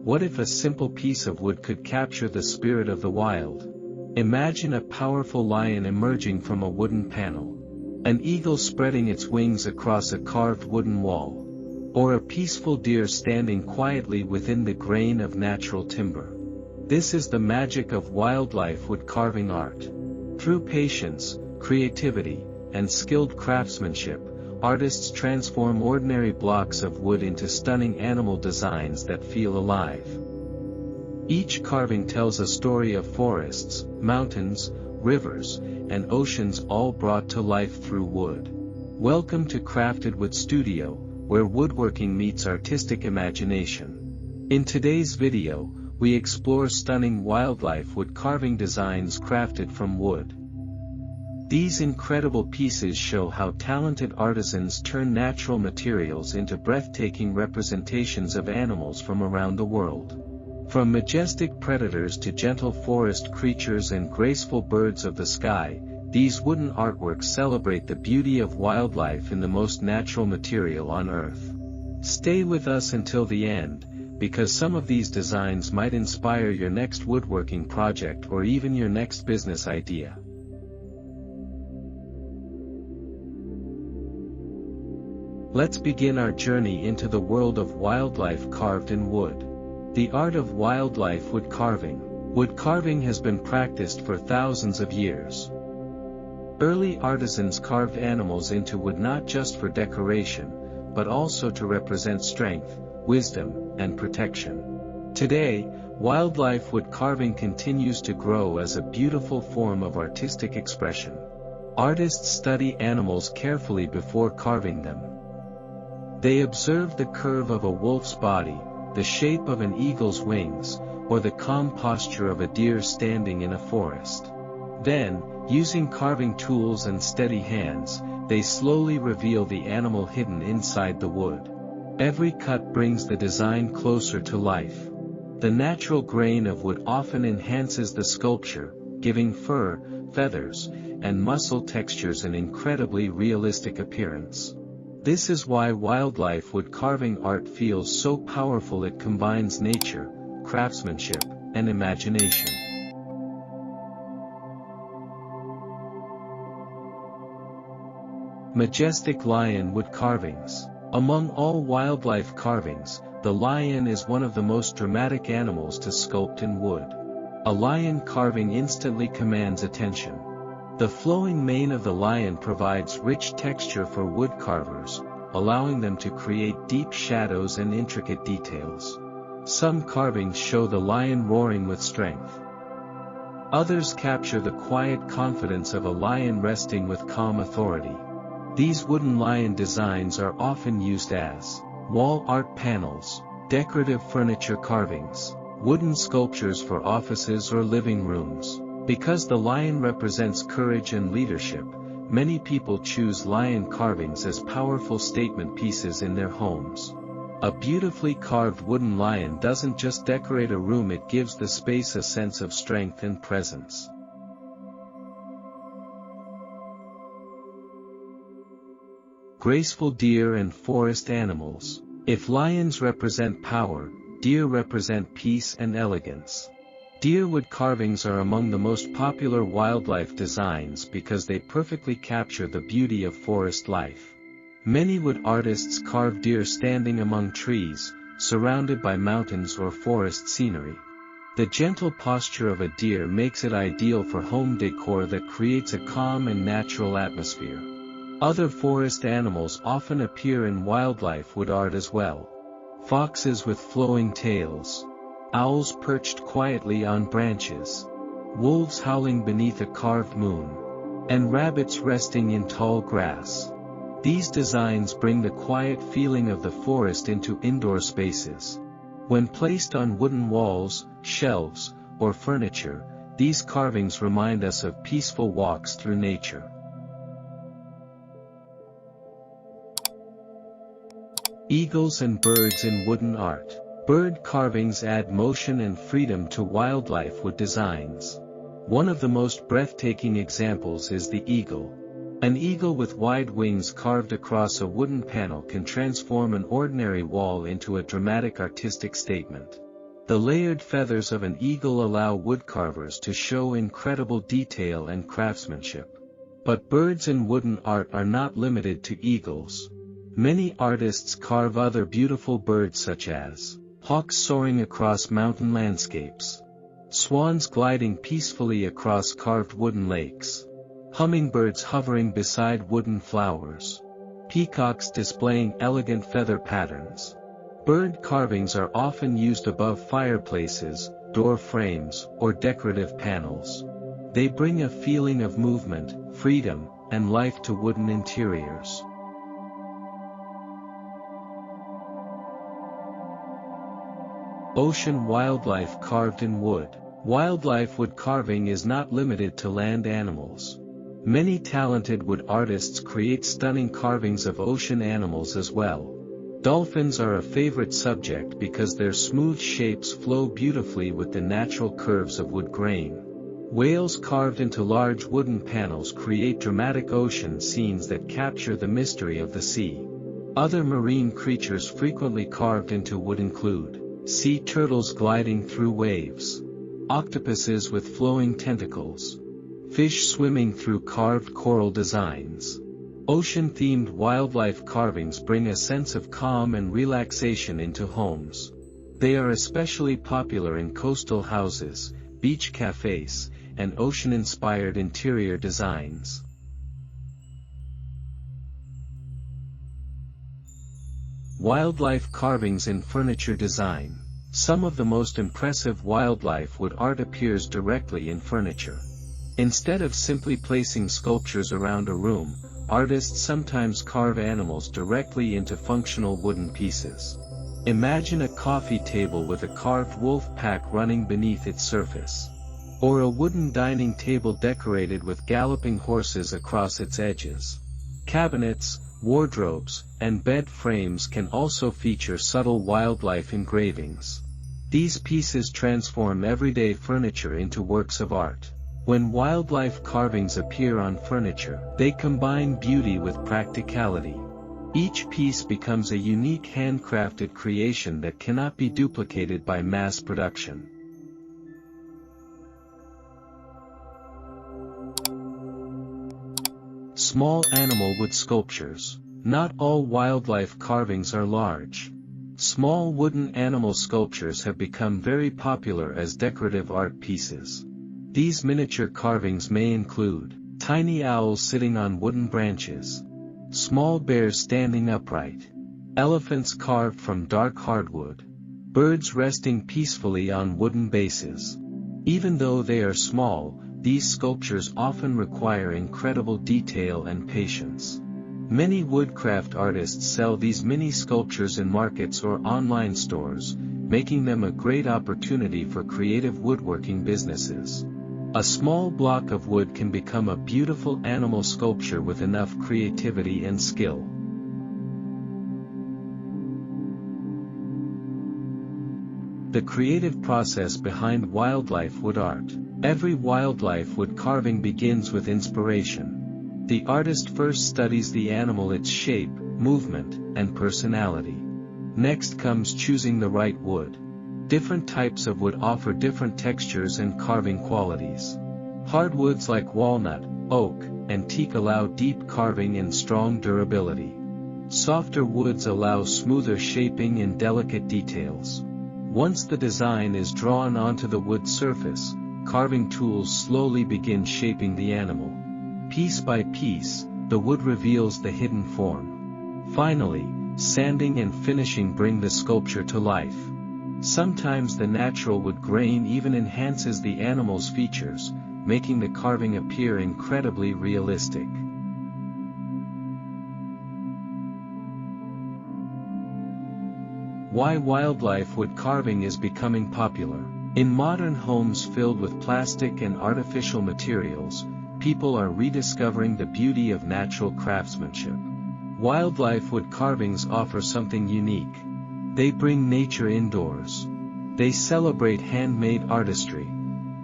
What if a simple piece of wood could capture the spirit of the wild? Imagine a powerful lion emerging from a wooden panel. An eagle spreading its wings across a carved wooden wall. Or a peaceful deer standing quietly within the grain of natural timber. This is the magic of wildlife wood carving art. Through patience, creativity, and skilled craftsmanship, artists transform ordinary blocks of wood into stunning animal designs that feel alive. Each carving tells a story of forests, mountains, rivers, and oceans all brought to life through wood. Welcome to Crafted Wood Studio, where woodworking meets artistic imagination. In today's video, we explore stunning wildlife wood carving designs crafted from wood. These incredible pieces show how talented artisans turn natural materials into breathtaking representations of animals from around the world. From majestic predators to gentle forest creatures and graceful birds of the sky, these wooden artworks celebrate the beauty of wildlife in the most natural material on Earth. Stay with us until the end, because some of these designs might inspire your next woodworking project or even your next business idea. Let's begin our journey into the world of wildlife carved in wood. The art of wildlife wood carving. Wood carving has been practiced for thousands of years. Early artisans carved animals into wood not just for decoration, but also to represent strength, wisdom, and protection. Today, wildlife wood carving continues to grow as a beautiful form of artistic expression. Artists study animals carefully before carving them. They observe the curve of a wolf's body, the shape of an eagle's wings, or the calm posture of a deer standing in a forest. Then, using carving tools and steady hands, they slowly reveal the animal hidden inside the wood. Every cut brings the design closer to life. The natural grain of wood often enhances the sculpture, giving fur, feathers, and muscle textures an incredibly realistic appearance. This is why wildlife wood carving art feels so powerful. It combines nature, craftsmanship, and imagination. Majestic lion wood carvings. Among all wildlife carvings, the lion is one of the most dramatic animals to sculpt in wood. A lion carving instantly commands attention. The flowing mane of the lion provides rich texture for wood carvers, allowing them to create deep shadows and intricate details. Some carvings show the lion roaring with strength. Others capture the quiet confidence of a lion resting with calm authority. These wooden lion designs are often used as wall art panels, decorative furniture carvings, wooden sculptures for offices or living rooms. Because the lion represents courage and leadership, many people choose lion carvings as powerful statement pieces in their homes. A beautifully carved wooden lion doesn't just decorate a room, it gives the space a sense of strength and presence. Graceful deer and forest animals. If lions represent power, deer represent peace and elegance. Deer wood carvings are among the most popular wildlife designs because they perfectly capture the beauty of forest life. Many wood artists carve deer standing among trees, surrounded by mountains or forest scenery. The gentle posture of a deer makes it ideal for home decor that creates a calm and natural atmosphere. Other forest animals often appear in wildlife wood art as well. Foxes with flowing tails. Owls perched quietly on branches. Wolves howling beneath a carved moon. And rabbits resting in tall grass. These designs bring the quiet feeling of the forest into indoor spaces. When placed on wooden walls, shelves, or furniture, these carvings remind us of peaceful walks through nature. Eagles and birds in wooden art. Bird carvings add motion and freedom to wildlife wood designs. One of the most breathtaking examples is the eagle. An eagle with wide wings carved across a wooden panel can transform an ordinary wall into a dramatic artistic statement. The layered feathers of an eagle allow woodcarvers to show incredible detail and craftsmanship. But birds in wooden art are not limited to eagles. Many artists carve other beautiful birds such as hawks soaring across mountain landscapes, swans gliding peacefully across carved wooden lakes, hummingbirds hovering beside wooden flowers, peacocks displaying elegant feather patterns. Bird carvings are often used above fireplaces, door frames, or decorative panels. They bring a feeling of movement, freedom, and life to wooden interiors. Ocean wildlife carved in wood. Wildlife wood carving is not limited to land animals. Many talented wood artists create stunning carvings of ocean animals as well. Dolphins are a favorite subject because their smooth shapes flow beautifully with the natural curves of wood grain. Whales carved into large wooden panels create dramatic ocean scenes that capture the mystery of the sea. Other marine creatures frequently carved into wood include sea turtles gliding through waves, octopuses with flowing tentacles, fish swimming through carved coral designs. Ocean-themed wildlife carvings bring a sense of calm and relaxation into homes. They are especially popular in coastal houses, beach cafes, and ocean-inspired interior designs. Wildlife carvings in furniture design. Some of the most impressive wildlife wood art appears directly in furniture. Instead of simply placing sculptures around a room, artists sometimes carve animals directly into functional wooden pieces. Imagine a coffee table with a carved wolf pack running beneath its surface. Or a wooden dining table decorated with galloping horses across its edges. Cabinets, wardrobes, and bed frames can also feature subtle wildlife engravings. These pieces transform everyday furniture into works of art. When wildlife carvings appear on furniture, they combine beauty with practicality. Each piece becomes a unique handcrafted creation that cannot be duplicated by mass production. Small animal wood sculptures. Not all wildlife carvings are large. Small wooden animal sculptures have become very popular as decorative art pieces. These miniature carvings may include tiny owls sitting on wooden branches, small bears standing upright, elephants carved from dark hardwood, birds resting peacefully on wooden bases. Even though they are small, these sculptures often require incredible detail and patience. Many woodcraft artists sell these mini sculptures in markets or online stores, making them a great opportunity for creative woodworking businesses. A small block of wood can become a beautiful animal sculpture with enough creativity and skill. The creative process behind wildlife wood art. Every wildlife wood carving begins with inspiration. The artist first studies the animal, its shape, movement, and personality. Next comes choosing the right wood. Different types of wood offer different textures and carving qualities. Hardwoods like walnut, oak, and teak allow deep carving and strong durability. Softer woods allow smoother shaping and delicate details. Once the design is drawn onto the wood surface, carving tools slowly begin shaping the animal. Piece by piece, the wood reveals the hidden form. Finally, sanding and finishing bring the sculpture to life. Sometimes the natural wood grain even enhances the animal's features, making the carving appear incredibly realistic. Why wildlife wood carving is becoming popular. In modern homes filled with plastic and artificial materials, people are rediscovering the beauty of natural craftsmanship. Wildlife wood carvings offer something unique. They bring nature indoors. They celebrate handmade artistry.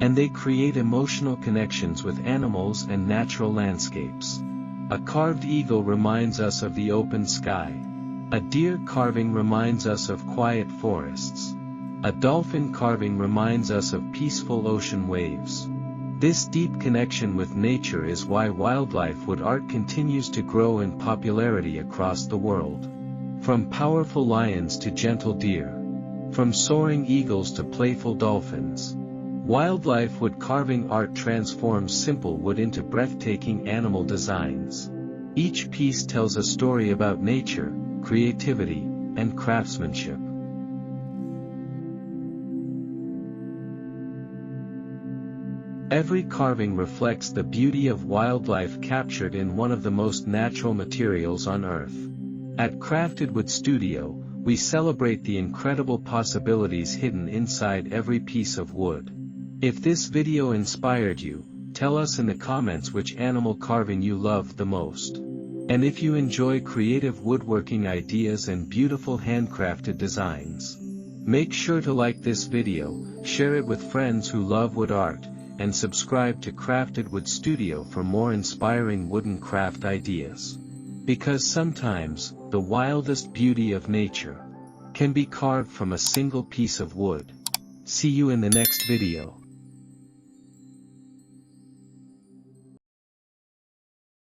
And they create emotional connections with animals and natural landscapes. A carved eagle reminds us of the open sky. A deer carving reminds us of quiet forests. A dolphin carving reminds us of peaceful ocean waves. This deep connection with nature is why wildlife wood art continues to grow in popularity across the world. From powerful lions to gentle deer, from soaring eagles to playful dolphins, wildlife wood carving art transforms simple wood into breathtaking animal designs. Each piece tells a story about nature, creativity, and craftsmanship. Every carving reflects the beauty of wildlife captured in one of the most natural materials on Earth. At Crafted Wood Studio, we celebrate the incredible possibilities hidden inside every piece of wood. If this video inspired you, tell us in the comments which animal carving you loved the most. And if you enjoy creative woodworking ideas and beautiful handcrafted designs, make sure to like this video, share it with friends who love wood art, and subscribe to Crafted Wood Studio for more inspiring wooden craft ideas. Because sometimes, the wildest beauty of nature can be carved from a single piece of wood. See you in the next video.